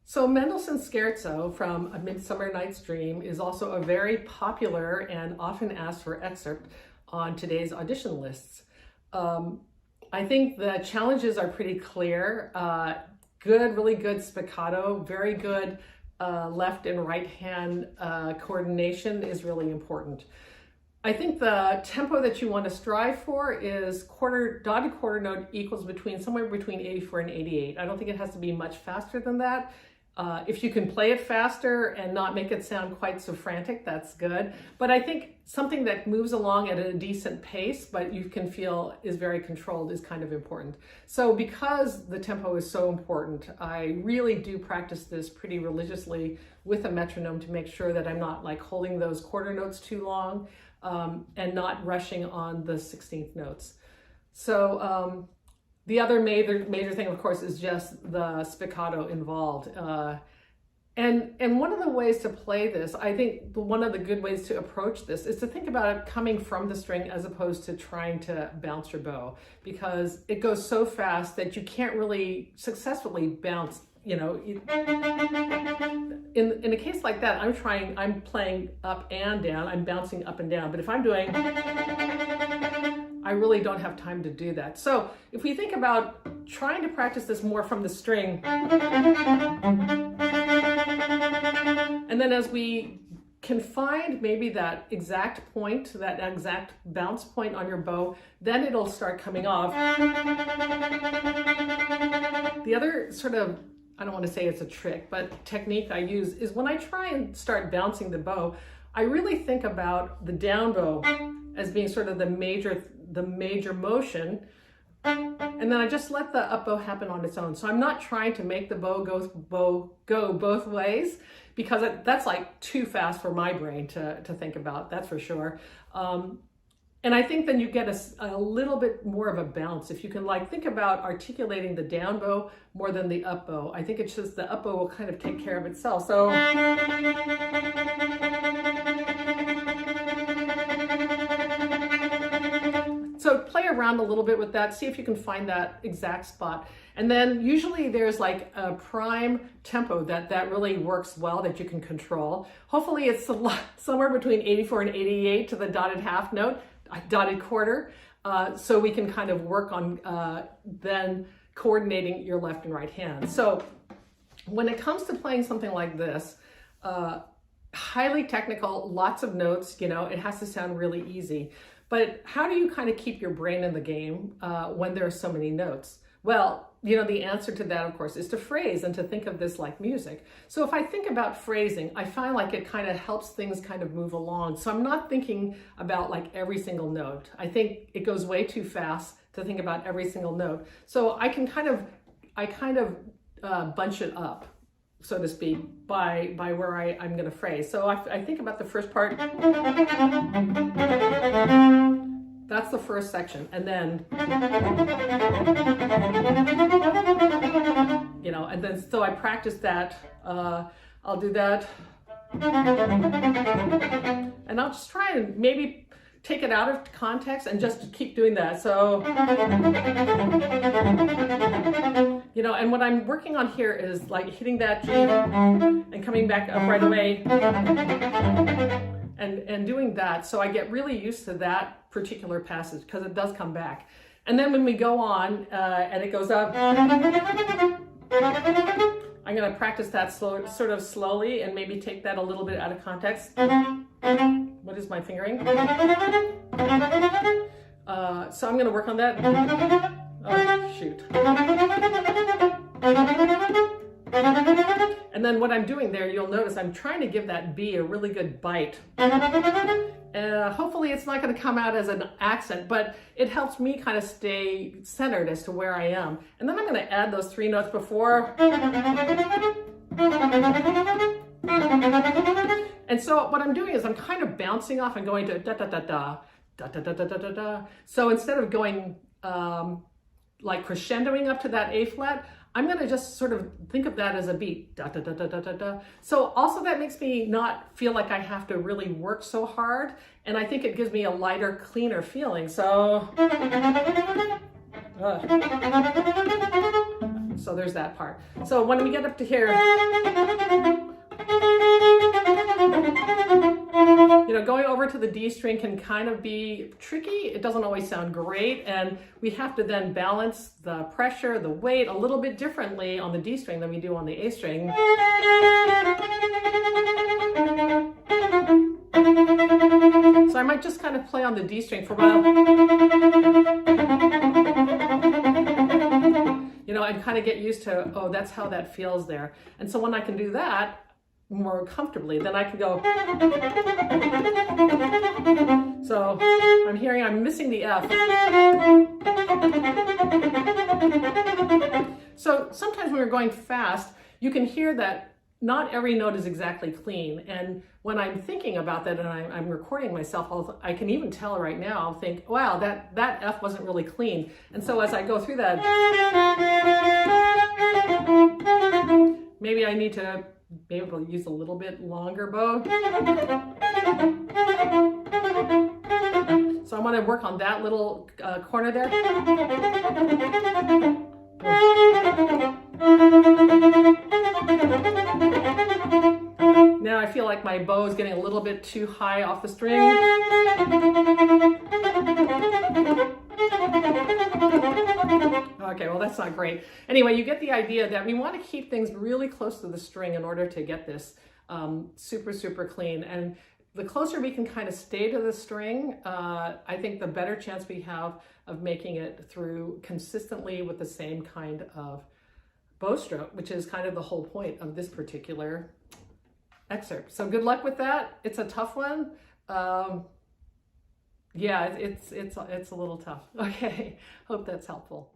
So Mendelssohn's Scherzo from A Midsummer Night's Dream is also a very popular and often asked for excerpt on today's audition lists. I think the challenges are pretty clear. Really good spiccato, very good left and right hand coordination is really important. I think the tempo that you want to strive for is dotted quarter note equals somewhere between 84 and 88. I don't think it has to be much faster than that. If you can play it faster and not make it sound quite so frantic, that's good. But I think something that moves along at a decent pace, but you can feel is very controlled, is kind of important. So because the tempo is so important, I really do practice this pretty religiously with a metronome to make sure that I'm not like holding those quarter notes too long and not rushing on the 16th notes. So the other major thing, of course, is just the spiccato involved. And one of the ways to play this, I think one of the good ways to approach this is to think about it coming from the string as opposed to trying to bounce your bow, because it goes so fast that you can't really successfully bounce. You know, in a case like that, I'm playing up and down, I'm bouncing up and down, but if I'm doing, I really don't have time to do that. So if we think about trying to practice this more from the string, and then as we can find maybe that exact point, that exact bounce point on your bow, then it'll start coming off. The other sort of, I don't want to say it's a trick, but technique I use is when I try and start bouncing the bow, I really think about the down bow as being sort of the major motion, and then I just let the up bow happen on its own. So I'm not trying to make the bow go both ways, because that's like too fast for my brain to think about, that's for sure. And I think then you get a little bit more of a bounce. If you can like think about articulating the down bow more than the up bow, I think it's just the up bow will kind of take care of itself. So play around a little bit with that, see if you can find that exact spot. And then usually there's like a prime tempo that really works well, that you can control. Hopefully it's somewhere between 84 and 88 to the dotted half note, dotted quarter, so we can kind of work on then coordinating your left and right hand. So when it comes to playing something like this, highly technical, lots of notes, you know, it has to sound really easy. But how do you kind of keep your brain in the game when there are so many notes? Well, you know, the answer to that, of course, is to phrase and to think of this like music. So if I think about phrasing, I find like it kind of helps things kind of move along. So I'm not thinking about like every single note. I think it goes way too fast to think about every single note. So I kind of bunch it up, so to speak, by where I'm going to phrase. So I think about the first part. That's the first section. And then, you know, and then, so I practice that. I'll do that. And I'll just try and maybe take it out of context and just keep doing that. So, you know, and what I'm working on here is like hitting that G and coming back up right away and doing that. So I get really used to that particular passage because it does come back. And then when we go on and it goes up, I'm going to practice that sort of slowly and maybe take that a little bit out of context. What is my fingering? So I'm going to work on that. Oh, shoot. And then what I'm doing there, you'll notice I'm trying to give that B a really good bite. Hopefully it's not going to come out as an accent, but it helps me kind of stay centered as to where I am. And then I'm going to add those three notes before. And so what I'm doing is I'm kind of bouncing off and going to da da da da da da da da da da da. So instead of going like crescendoing up to that A flat, I'm going to just sort of think of that as a beat. Da da da da da da da. So also that makes me not feel like I have to really work so hard, and I think it gives me a lighter, cleaner feeling. So so there's that part. So when we get up to here, you know, going over to the D string can kind of be tricky. It doesn't always sound great, and we have to then balance the pressure, the weight a little bit differently on the D string than we do on the A string. So I might just kind of play on the D string for a while, you know, and kind of get used to, oh, that's how that feels there. And so when I can do that more comfortably, then I can go. So I'm missing the F. So sometimes when we're going fast, you can hear that not every note is exactly clean. And when I'm thinking about that and I'm recording myself, I can even tell right now, I'll think, wow, that F wasn't really clean. And so as I go through that, maybe I need to be able to use a little bit longer bow. So I want to work on that little corner there. Now I feel like my bow is getting a little bit too high off the string. Okay, well that's not great. Anyway, you get the idea that we want to keep things really close to the string in order to get this super, super clean. And the closer we can kind of stay to the string, I think the better chance we have of making it through consistently with the same kind of bow stroke, which is kind of the whole point of this particular excerpt. So good luck with that. It's a tough one. Yeah, it's a little tough. Okay, hope that's helpful.